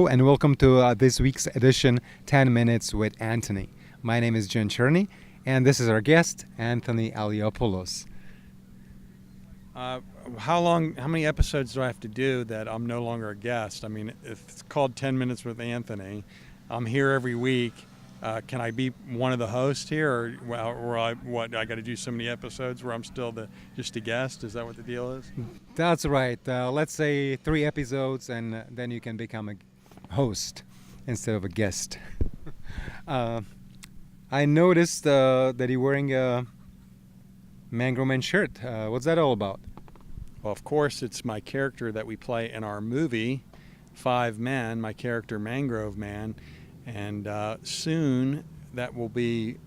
and welcome to this week's edition 10 Minutes with Anthony. My name is Jen Cherney, and this is our guest, Anthony Aliopoulos. How many episodes do I have to do that I'm no longer a guest? I mean, if it's called 10 Minutes with Anthony, I'm here every week. Can I be one of the hosts here, or I got to do so many episodes where I'm still just a guest? Is that what the deal is? That's right. Let's say 3 episodes, and then you can become a host instead of a guest. I noticed that you're wearing a Mangrove Man shirt. What's that all about? Well, of course, it's my character that we play in our movie, 5 Men, my character Mangrove Man. And soon that will be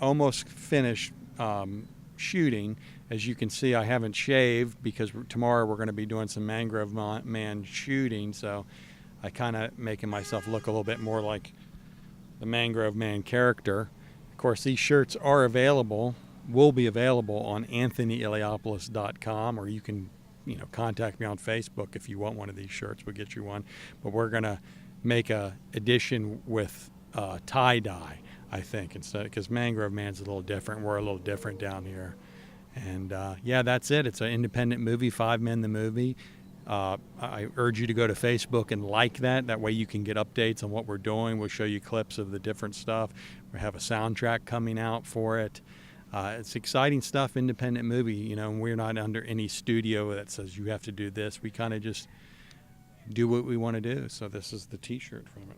almost finished shooting. As you can see, I haven't shaved because tomorrow we're going to be doing some Mangrove Man shooting. So I kind of making myself look a little bit more like the Mangrove Man character. Of course, these shirts are available, will be available on AnthonyIliopoulos.com, or you can contact me on Facebook if you want one of these shirts. We'll get you one. But we're going to make a edition with tie-dye, I think, instead, because Mangrove Man's a little different. We're a little different down here. And yeah, that's it. It's an independent movie, 5 Men the movie. I urge you to go to Facebook and like that. That way you can get updates on what we're doing. We'll show you clips of the different stuff. We have a soundtrack coming out for it. It's exciting stuff, independent movie, and we're not under any studio that says you have to do this. We kind of just do what we want to do. So this is the t-shirt from it.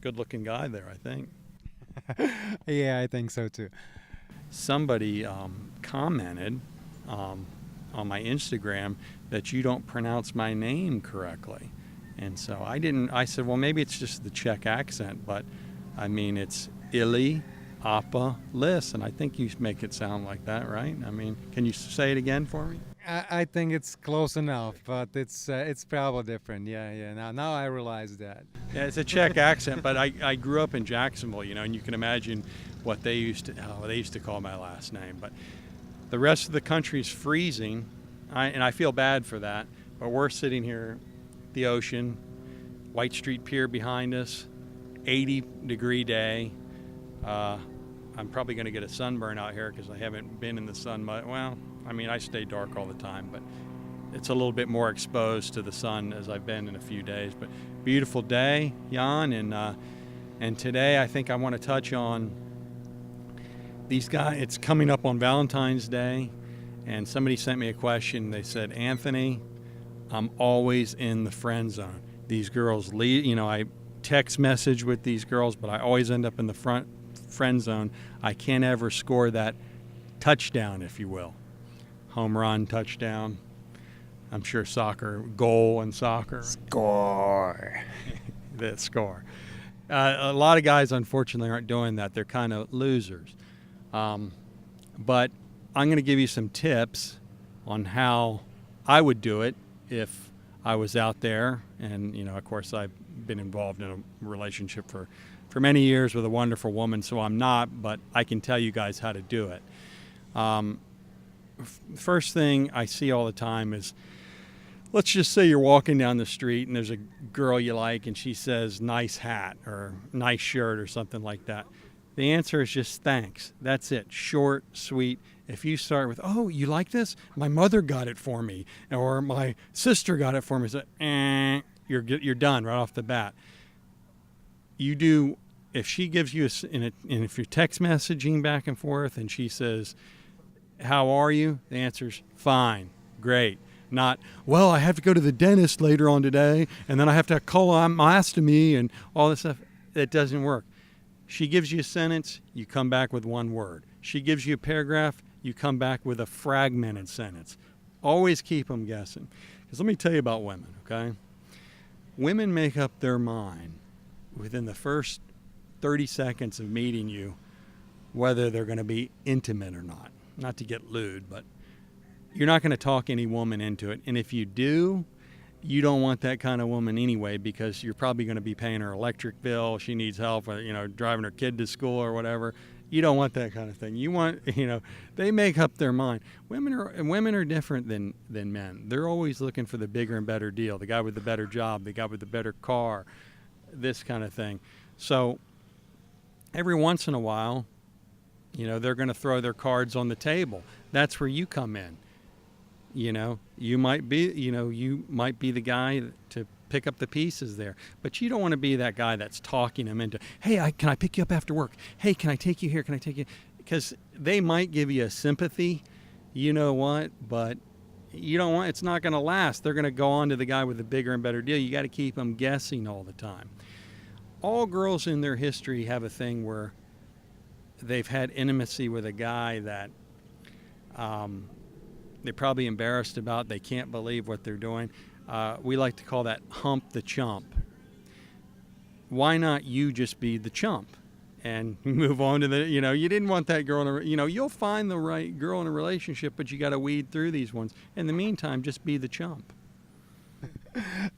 Good looking guy there, I think. Yeah, I think so too. Somebody commented on my Instagram that you don't pronounce my name correctly. And so I said, well, maybe it's just the Czech accent, but I mean, it's Aliopoulos, and I think you make it sound like that, right? I mean, can you say it again for me? I think it's close enough, but it's probably different. Yeah. Now I realize that. Yeah, it's a Czech accent, but I grew up in Jacksonville, and you can imagine what they used to call my last name. But the rest of the country's freezing, and I feel bad for that. But we're sitting here, the ocean, White Street Pier behind us, 80-degree day. I'm probably going to get a sunburn out here because I haven't been in the sun much. Well, I mean, I stay dark all the time, but it's a little bit more exposed to the sun as I've been in a few days. But beautiful day, Jan, and today I think I want to touch on these guys. It's coming up on Valentine's Day, and somebody sent me a question. They said, Anthony, I'm always in the friend zone. These girls leave, I text message with these girls, but I always end up in the friend zone. I can't ever score that touchdown, if you will. Home run, touchdown. I'm sure soccer, goal in soccer. Score. The score. A lot of guys, unfortunately, aren't doing that. They're kind of losers. But I'm going to give you some tips on how I would do it if I was out there. And, of course, I've been involved in a relationship for many years with a wonderful woman, so I'm not, but I can tell you guys how to do it. First thing I see all the time is, let's just say you're walking down the street and there's a girl you like and she says, nice hat or nice shirt or something like that. The answer is just thanks. That's it. Short, sweet. If you start with, oh, you like this? My mother got it for me, or my sister got it for me. So, you're done right off the bat. You do, if she gives you, and if you're text messaging back and forth and she says, how are you? The answer's fine, great. Not, well, I have to go to the dentist later on today, and then I have to have colostomy and all this stuff. It doesn't work. She gives you a sentence, you come back with one word. She gives you a paragraph, you come back with a fragmented sentence. Always keep them guessing. Because let me tell you about women, okay? Women make up their mind within the first 30 seconds of meeting you whether they're going to be intimate or not. Not to get lewd, but you're not going to talk any woman into it. And if you do, you don't want that kind of woman anyway, because you're probably going to be paying her electric bill. She needs help with, driving her kid to school or whatever. You don't want that kind of thing. You want, they make up their mind. Women are different than men. They're always looking for the bigger and better deal, the guy with the better job, the guy with the better car, this kind of thing. So every once in a while, they're going to throw their cards on the table. That's where you come in. You might be the guy to pick up the pieces there, but you don't want to be that guy that's talking them into, hey, can I pick you up after work? Hey, can I take you here? Can I take you? Because they might give you a sympathy, but you don't want, it's not going to last. They're going to go on to the guy with the bigger and better deal. You got to keep them guessing all the time. All girls in their history have a thing where they've had intimacy with a guy that they're probably embarrassed about. They can't believe what they're doing. We like to call that hump the chump. Why not you just be the chump and move on to the, you didn't want that girl you'll find the right girl in a relationship, but you got to weed through these ones. In the meantime, just be the chump.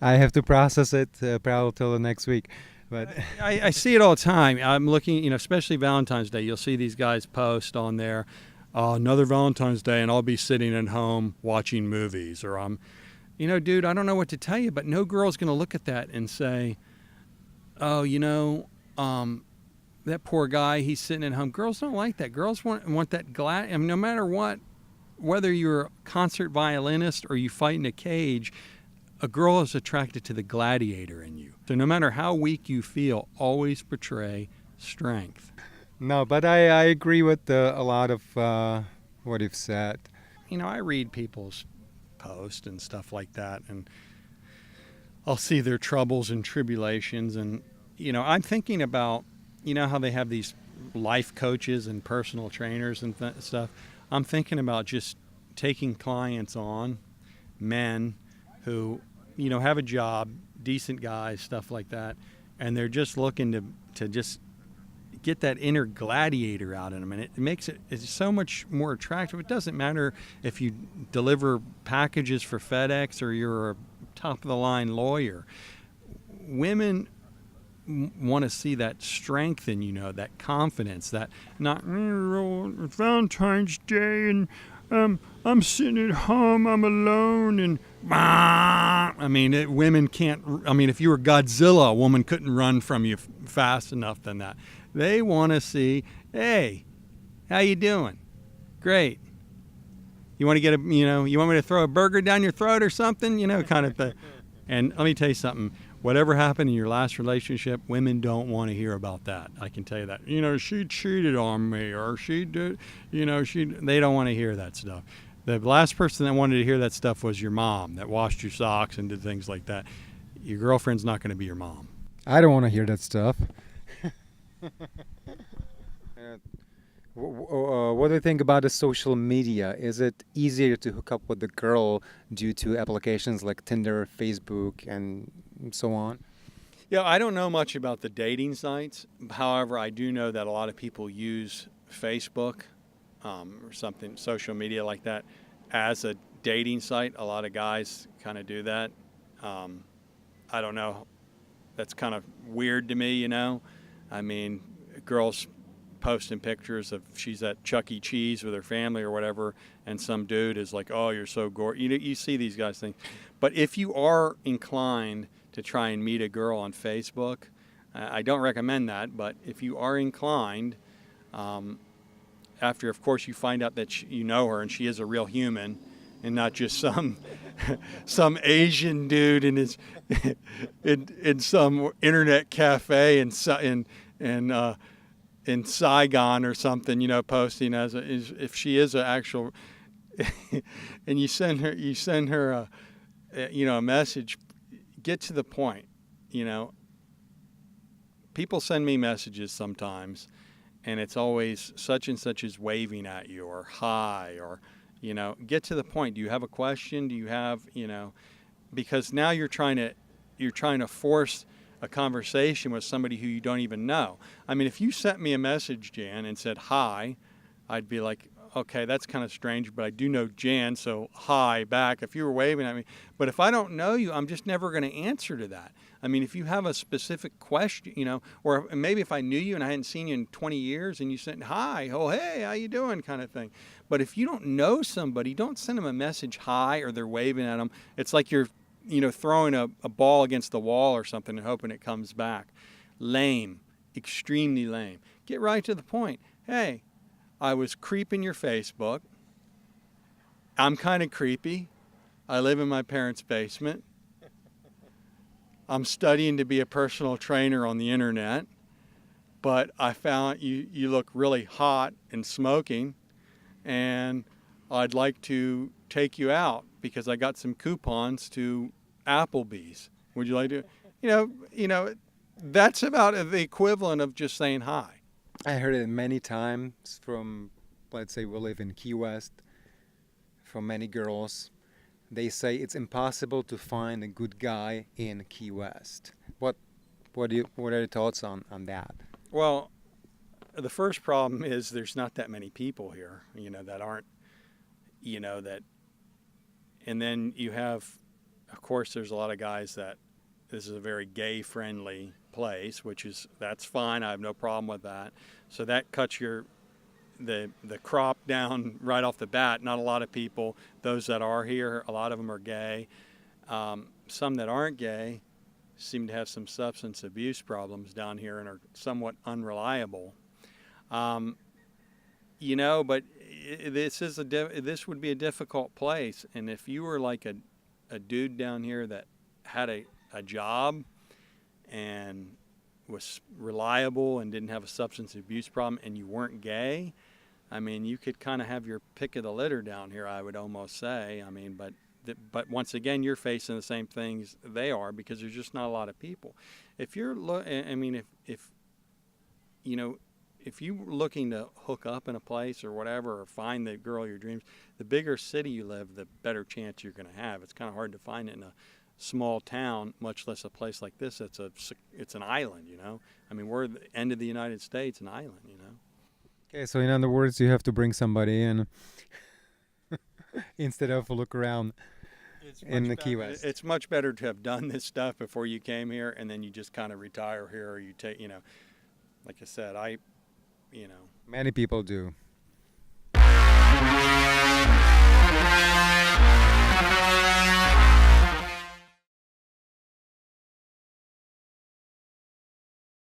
I have to process it probably till the next week. But I see it all the time. I'm looking, especially Valentine's Day, you'll see these guys post on there, another Valentine's Day, and I'll be sitting at home watching movies, or I'm, dude, I don't know what to tell you, but no girl's going to look at that and say, oh, that poor guy, he's sitting at home. Girls don't like that. Girls want that glad. I mean, no matter what, whether you're a concert violinist or you fight in a cage, a girl is attracted to the gladiator in you. So no matter how weak you feel, always portray strength. No, but I agree with a lot of what you've said. I read people's posts and stuff like that, and I'll see their troubles and tribulations, and I'm thinking about how they have these life coaches and personal trainers and stuff. I'm thinking about just taking clients on, men who have a job, decent guys, stuff like that, and they're just looking to just get that inner gladiator out in them, and it makes it's so much more attractive. It doesn't matter if you deliver packages for FedEx or you're a top of the line lawyer. Women want to see that strength in that confidence, that not Valentine's Day and I'm sitting at home, I'm alone, and women can't. If you were Godzilla, a woman couldn't run from you fast enough than that. They want to see, hey, how you doing? Great. You want to get you want me to throw a burger down your throat or something, kind of thing. And let me tell you something. Whatever happened in your last relationship, women don't want to hear about that. I can tell you that. She cheated on me, or she did, they don't want to hear that stuff. The last person that wanted to hear that stuff was your mom that washed your socks and did things like that. Your girlfriend's not going to be your mom. I don't want to hear that stuff. What do you think about the social media? Is it easier to hook up with the girl due to applications like Tinder, Facebook, and so on? Yeah, I don't know much about the dating sites. However, I do know that a lot of people use Facebook or something, social media like that, as a dating site. A lot of guys kind of do that. I don't know. That's kind of weird to me, girls posting pictures of she's at Chuck E. Cheese with her family or whatever, and some dude is like, oh, you're so gorgeous. You see these guys think. But if you are inclined to try and meet a girl on Facebook, I don't recommend that, but if you are inclined, after, of course, you find out that you know her and she is a real human and not just some Asian dude in his in some internet cafe in Saigon or something, posting if she is an actual, and you send her a message. Get to the point. People send me messages sometimes, and it's always such and such is waving at you, or hi, or get to the point. Do you have a question? Do you have because now you're trying to force a conversation with somebody who you don't even know. If you sent me a message, Jan, and said hi, I'd be like, okay, that's kind of strange, but I do know Jan, so hi back if you were waving at me. But if I don't know you, I'm just never going to answer to that. I mean, if you have a specific question, or maybe if I knew you and I hadn't seen you in 20 years and you said hi, oh hey, how you doing, kind of thing. But if you don't know somebody, don't send them a message hi or they're waving at them. It's like you're, throwing a ball against the wall or something and hoping it comes back. Lame, extremely lame. Get right to the point. Hey, I was creeping your Facebook. I'm kind of creepy. I live in my parents' basement. I'm studying to be a personal trainer on the internet, but I found you look really hot and smoking, and I'd like to take you out because I got some coupons to Applebee's. Would you like to? That's about the equivalent of just saying hi. I heard it many times from, let's say, we live in Key West, from many girls. They say it's impossible to find a good guy in Key West. What are your thoughts on that? Well, the first problem is there's not that many people here, that aren't, that, and then you have, of course, there's a lot of guys that this is a very gay-friendly place, that's fine. I have no problem with that. So that cuts the crop down right off the bat. Not a lot of people. Those that are here, a lot of them are gay. Some that aren't gay seem to have some substance abuse problems down here and are somewhat unreliable. But this would be a difficult place. And if you were like a dude down here that had a job and was reliable and didn't have a substance abuse problem and you weren't gay, I mean, you could kind of have your pick of the litter down here, I would almost say. I mean, but once again, you're facing the same things they are because there's just not a lot of people. If you're if you're looking to hook up in a place or whatever, or find the girl of your dreams, the bigger city you live, the better chance you're going to have. It's kind of hard to find it in a small town, much less a place like this. It's an island, I mean, we're at the end of the United States, an island, Okay, so in other words, you have to bring somebody in instead of look around in the Key West. It's much better to have done this stuff before you came here, and then you just kind of retire here, or you take, like I said, Many people do.